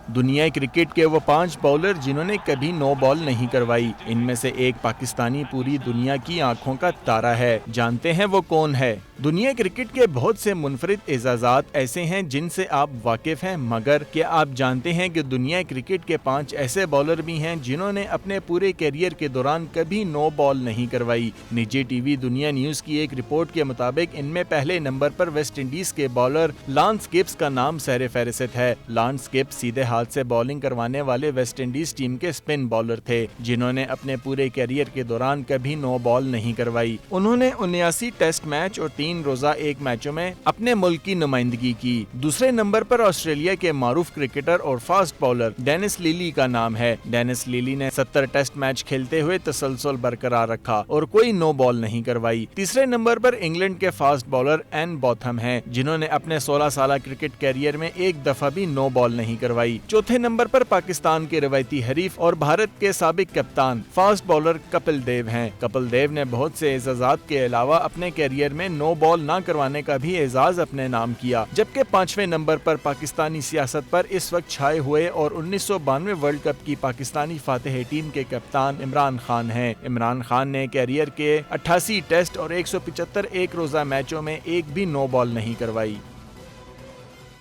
دنیا کرکٹ کے وہ 5 بولر جنہوں نے کبھی نو بال نہیں کروائی، ان میں سے ایک پاکستانی پوری دنیا کی آنکھوں کا تارا ہے۔ جانتے ہیں وہ کون ہے؟ دنیا کرکٹ کے بہت سے منفرد اعزازات ایسے ہیں جن سے آپ واقف ہیں، مگر کیا آپ جانتے ہیں کہ دنیا کرکٹ کے 5 ایسے بولر بھی ہیں جنہوں نے اپنے پورے کیریئر کے دوران کبھی نو بال نہیں کروائی؟ نجی ٹی وی دنیا نیوز کی ایک رپورٹ کے مطابق ان میں پہلے نمبر پر ویسٹ انڈیز کے بالر لانس گبز کا نام سر فہرست ہے۔ لانس گبز سیدھے ہاتھ سے بالنگ کروانے والے ویسٹ انڈیز ٹیم کے سپن بالر تھے جنہوں نے اپنے پورے کیریئر کے دوران کبھی نو بال نہیں کروائی۔ انہوں نے 79 ٹیسٹ میچ اور 3 روزہ ایک میچوں میں اپنے ملک کی نمائندگی کی۔ دوسرے نمبر پر آسٹریلیا کے معروف کرکٹر اور فاسٹ بالر ڈینس لیلی کا نام ہے۔ ڈینس لیلی نے 70 ٹیسٹ میچ کھیلتے ہوئے تسلسل برقرار رکھا اور کوئی نو بال نہیں کروائی۔ تیسرے نمبر پر انگلینڈ کے فاسٹ بالر این بوتھم ہیں جنہوں نے اپنے 16 سالہ کرکٹ کیریئر میں ایک دفعہ بھی نو بال نہیں کروائی۔ چوتھے نمبر پر پاکستان کے روایتی حریف اور بھارت کے سابق کپتان فاسٹ بالر کپل دیو ہیں۔ کپل دیو نے بہت سے اعزازات کے علاوہ اپنے کیریئر میں نو بال نہ کروانے کا بھی اعزاز اپنے نام کیا، جبکہ 5ویں نمبر پر پاکستانی سیاست پر اس وقت چھائے ہوئے اور 1992 ورلڈ کپ کی پاکستانی فاتح ٹیم کے کپتان عمران خان ہیں۔ عمران خان نے کیریئر کے 88 ٹیسٹ اور 175 ایک روزہ میچوں میں ایک بھی نو بال نہیں کروائی۔